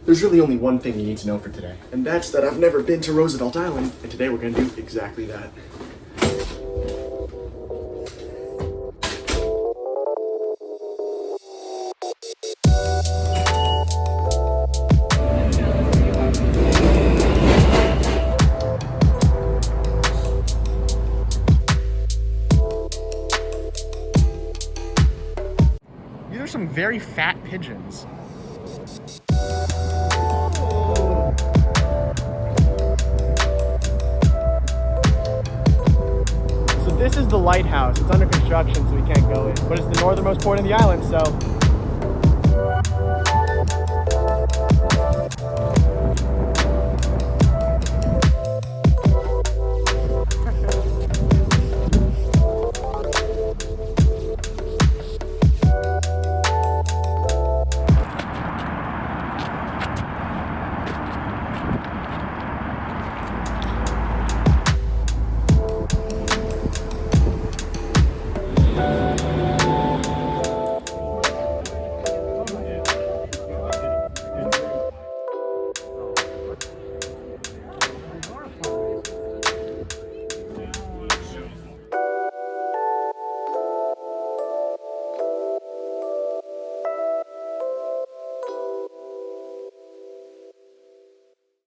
There's really only one thing you need to know for today, and that's that I've never been to Roosevelt Island, and today we're gonna do exactly that. These are some very fat pigeons. So this is the lighthouse. It's under construction, so we can't go in. But it's the northernmost point of the island, so